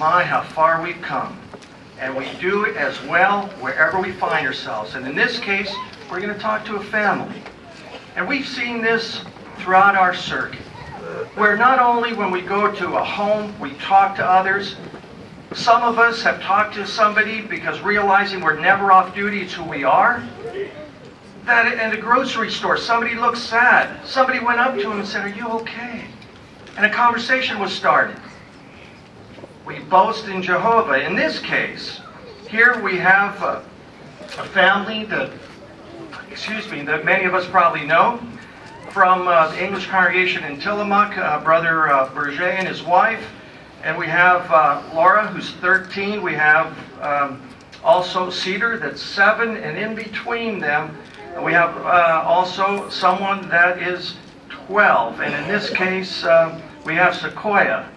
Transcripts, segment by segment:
my, how far we've come. And we do it as well wherever we find ourselves. And in this case, we're going to talk to a family. And we've seen this throughout our circuit, where not only when we go to a home, we talk to others. Some of us have talked to somebody because realizing we're never off duty, it's who we are. That in a grocery store, somebody looked sad. Somebody went up to him and said, "Are you okay?" And a conversation was started. We boast in Jehovah. In this case, here we have a family that many of us probably know from the English congregation in Tillamook, Brother Berger and his wife. And we have Laura, who's 13. We have also Cedar, that's 7. And in between them, we have also someone that is 12. And in this case, we have Sequoia.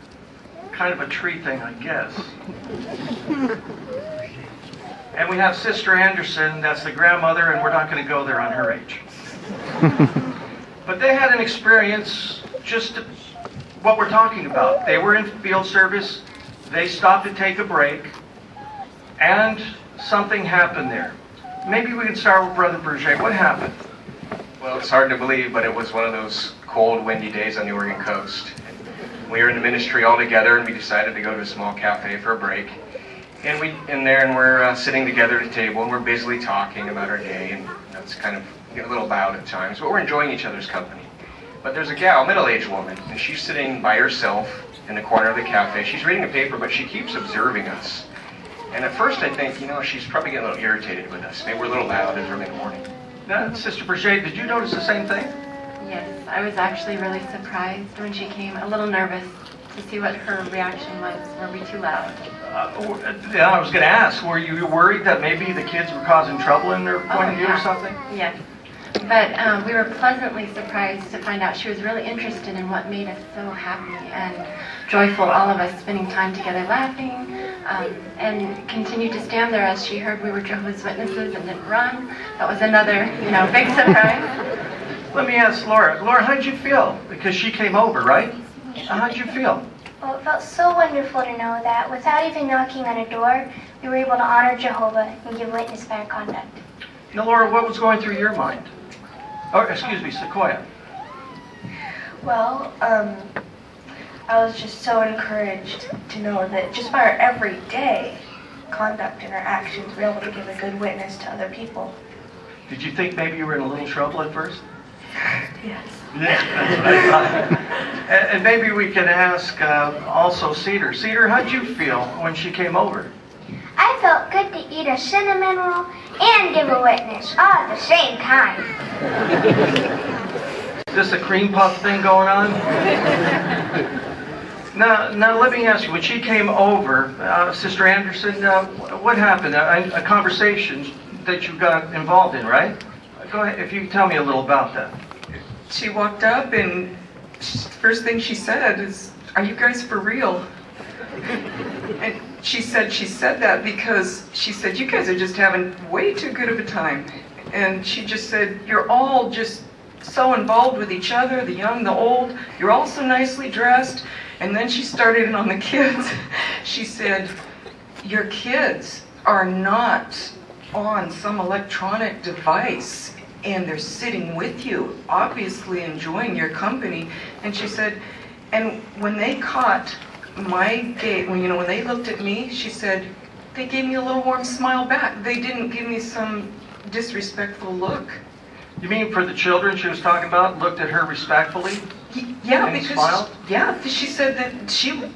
Kind of a tree thing, I guess. And we have Sister Anderson, that's the grandmother, and we're not going to go there on her age. But they had an experience, just what we're talking about. They were in field service, they stopped to take a break, and something happened there. Maybe we can start with Brother Berger. What happened? Well, it's hard to believe, but it was one of those cold, windy days on the Oregon coast. We were in the ministry all together, and we decided to go to a small cafe for a break. And we're sitting together at a table, and we're busily talking about our day, and it's kind of a little loud at times, but we're enjoying each other's company. But there's a gal, middle-aged woman, and she's sitting by herself in the corner of the cafe. She's reading a paper, but she keeps observing us. And at first I think, she's probably getting a little irritated with us. Maybe we're a little loud as early in the morning. Now, Sister Berger, did you notice the same thing? Yes, I was actually really surprised when she came, a little nervous to see what her reaction was. Were we too loud? I was going to ask, were you worried that maybe the kids were causing trouble in their point of view or something? Yes. But we were pleasantly surprised to find out she was really interested in what made us so happy and joyful, all of us spending time together laughing, and continued to stand there as she heard we were Jehovah's Witnesses and didn't run. That was another, big surprise. Let me ask Laura. Laura, how'd you feel? Because she came over, right? How'd you feel? Well, it felt so wonderful to know that without even knocking on a door, we were able to honor Jehovah and give witness by our conduct. Now, Laura, what was going through your mind? Oh, excuse me, Sequoia. Well, I was just so encouraged to know that just by our everyday conduct and our actions, we're able to give a good witness to other people. Did you think maybe you were in a little trouble at first? Yes. Yeah, that's what I thought. And maybe we can ask also Cedar. Cedar, how'd you feel when she came over? I felt good to eat a cinnamon roll and give a witness all at the same time. Is this a cream puff thing going on? Now let me ask you, when she came over, Sister Anderson, what happened? A conversation that you got involved in, right? Go ahead, if you can tell me a little about that. She walked up and first thing she said is, "Are you guys for real?" And she said that because she said, "You guys are just having way too good of a time." And she just said, "You're all just so involved with each other, the young, the old. You're all so nicely dressed." And then she started in on the kids. She said, "Your kids are not on some electronic device, and they're sitting with you, obviously enjoying your company." And she said, "And when they caught my gaze, when they looked at me," she said, "they gave me a little warm smile back. They didn't give me some disrespectful look." You mean for the children she was talking about, looked at her respectfully? Yeah, and because smiled? She said that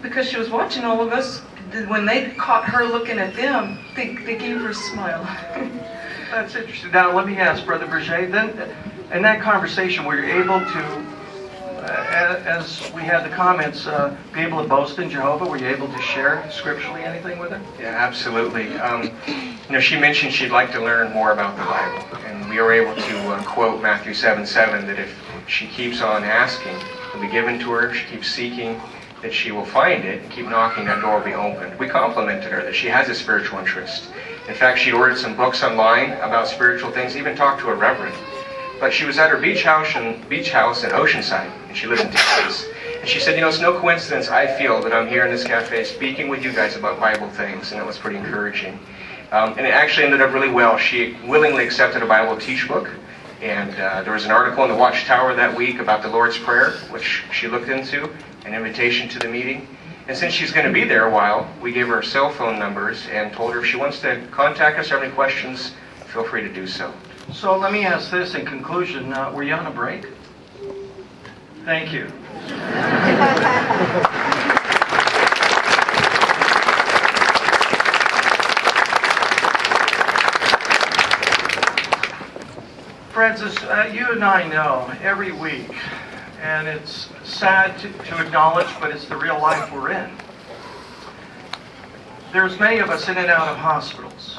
because she was watching all of us, when they caught her looking at them, they gave her a smile. That's interesting. Now, let me ask, Brother Berger, then, in that conversation, were you able to, as we had the comments, be able to boast in Jehovah? Were you able to share scripturally anything with her? Yeah, absolutely. She mentioned she'd like to learn more about the Bible, and we were able to quote Matthew 7:7, that if she keeps on asking, it'll be given to her. She keeps seeking, that she will find it, and keep knocking, that door will be opened. We complimented her that she has a spiritual interest. In fact, she'd ordered some books online about spiritual things, even talked to a reverend. But she was at her beach house in Oceanside, and she lives in Texas. And she said, you know, it's no coincidence, I feel, that I'm here in this cafe speaking with you guys about Bible things, and that was pretty encouraging. And it actually ended up really well. She willingly accepted a Bible teach book, and there was an article in the Watchtower that week about the Lord's Prayer, which she looked into, an invitation to the meeting. And since she's going to be there a while, we gave her cell phone numbers and told her if she wants to contact us or have any questions, feel free to do so. So let me ask this in conclusion. Were you on a break? Thank you. Francis, you and I know every week, and it's sad to acknowledge, but it's the real life we're in. There's many of us in and out of hospitals.